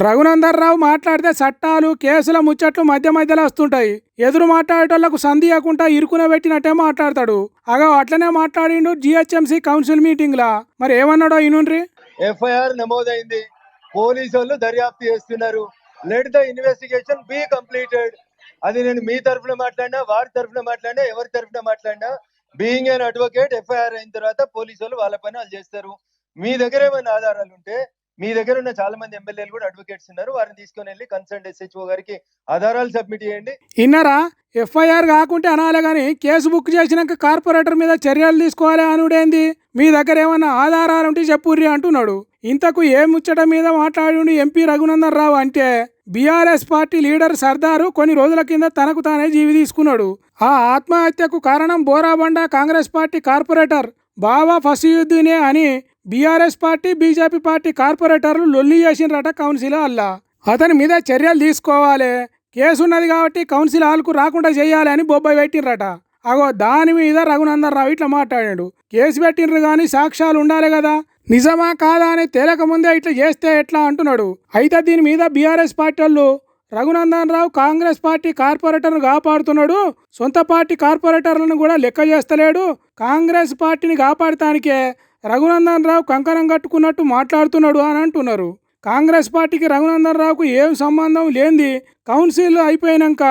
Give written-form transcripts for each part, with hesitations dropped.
రఘునందన్ రావు మాట్లాడితే చట్టాలు కేసుల ముచ్చట్లు మధ్య మధ్యలో వస్తుంటాయి. ఎదురు మాట్లాడేటోళ్లకు సంధియకుండా ఇరుకున పెట్టినట్టే మాట్లాడతాడు. అట్లనే మాట్లాడిండు జిహెచ్ఎంసీ కౌన్సిల్ మీటింగ్ లా. మరి ఏమన్నాడో ఇనుండ్రి. ఎఫ్ఐఆర్ నమోదైంది, పోలీసు వాళ్ళు దర్యాప్తు చేస్తున్నారు. Let the investigation be completed. అది నేను మీ తరఫున మాట్లాడినా, వారి తరఫున మాట్లాడినా, ఎవరి తరఫున మాట్లాడినా, బీయింగ్ అన్ అడ్వకేట్, ఎఫ్ఐఆర్ అయిన తర్వాత పోలీసు వాళ్ళు వాళ్ళ పని వాళ్ళు చేస్తారు. మీ దగ్గర ఏమైనా ఆధారాలు ఉంటే, మీ దగ్గర ఉన్న చాలా మంది ఎమ్మెల్యేలు కూడా అడ్వకేట్స్ ఉన్నారు, వారిని తీసుకొని వెళ్ళి కన్సర్న్ ఎస్హెచ్ఓ గారికి ఆధారాలు సబ్మిట్ చేయండి. ఇన్నారా? ఎఫ్ఐఆర్ కాకుంటే అనాలే గాని కేసు బుక్ చేసినాక కార్పొరేటర్ మీద చర్యలు తీసుకోవాలి అనుడేంది? మీ దగ్గర ఏమన్నా ఆధారాలు ఉంటే చెప్పుర్రి అంటున్నాడు. ఇంతకు ఏ ముచ్చట మీద మాట్లాడి ఎంపీ రఘునందన్ రావు అంటే, బీఆర్ఎస్ పార్టీ లీడర్ సర్దారు కొన్ని రోజుల కింద తనకు తానే జీవి తీసుకున్నాడు. ఆ ఆత్మహత్యకు కారణం బోరాబండ కాంగ్రెస్ పార్టీ కార్పొరేటర్ బావా ఫసీయుద్దీనే అని బీఆర్ఎస్ పార్టీ బీజేపీ పార్టీ కార్పొరేటర్లు లొల్లి చేసినరట కౌన్సిల్ అల్లా. అతని మీద చర్యలు తీసుకోవాలి, కేసు ఉన్నది కాబట్టి కౌన్సిల్ హాల్కు రాకుండా చేయాలి అని బొబ్బాయి పెట్టినరట. దాని మీద రఘునందన్ రావు ఇట్లా మాట్లాడాడు. కేసు పెట్టినరు కానీ సాక్ష్యాలు ఉండాలి కదా, నిజమా కాదా అని తేలక ముందే ఇట్లా చేస్తే ఎట్లా అంటున్నాడు. అయితే దీని మీద బీఆర్ఎస్ పార్టీ వాళ్ళు రఘునందన్ రావు కాంగ్రెస్ పార్టీ కార్పొరేటర్ను కాపాడుతున్నాడు, సొంత పార్టీ కార్పొరేటర్లను కూడా లెక్క చేస్తలేడు, కాంగ్రెస్ పార్టీని కాపాడటానికే రఘునందన్ రావు కంకణం కట్టుకున్నట్టు మాట్లాడుతున్నాడు అని అంటున్నారు. కాంగ్రెస్ పార్టీకి రఘునందన్ రావుకు ఏం సంబంధం లేనిది కౌన్సిల్ అయిపోయినాక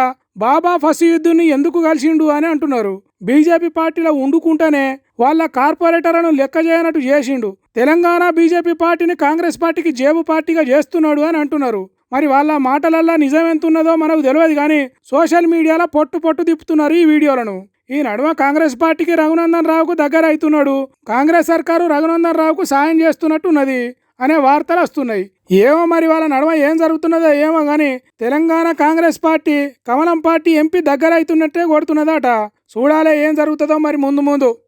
బాబా ఫసీయుద్దీన్ని ఎందుకు కలిసిండు అని అంటున్నారు. బీజేపీ పార్టీలో ఉండుకుంటేనే వాళ్ళ కార్పొరేటర్లను లెక్క చేయనట్టు చేసిండు. తెలంగాణ బీజేపీ పార్టీని కాంగ్రెస్ పార్టీకి జేబు పార్టీగా చేస్తున్నాడు అని అంటున్నారు. మరి వాళ్ళ మాటలల్లా నిజం ఎంతున్నదో మనకు తెలియదు కానీ సోషల్ మీడియాలో పొట్టు తిప్పుతున్నారు ఈ వీడియోలను. ఈ నడుమ కాంగ్రెస్ పార్టీకి రఘునందన్ రావుకు దగ్గర అవుతున్నాడు, కాంగ్రెస్ సర్కారు రఘునందన్ రావుకు సాయం చేస్తున్నట్టు ఉన్నది అనే వార్తలు వస్తున్నాయి. ఏమో మరి వాళ్ళ నడుమ ఏం జరుగుతున్నదో ఏమో కానీ తెలంగాణ కాంగ్రెస్ పార్టీ కమలం పార్టీ ఎంపీ దగ్గర అవుతున్నట్టే కొడుతున్నదట. చూడాలే ఏం జరుగుతుందో మరి ముందు.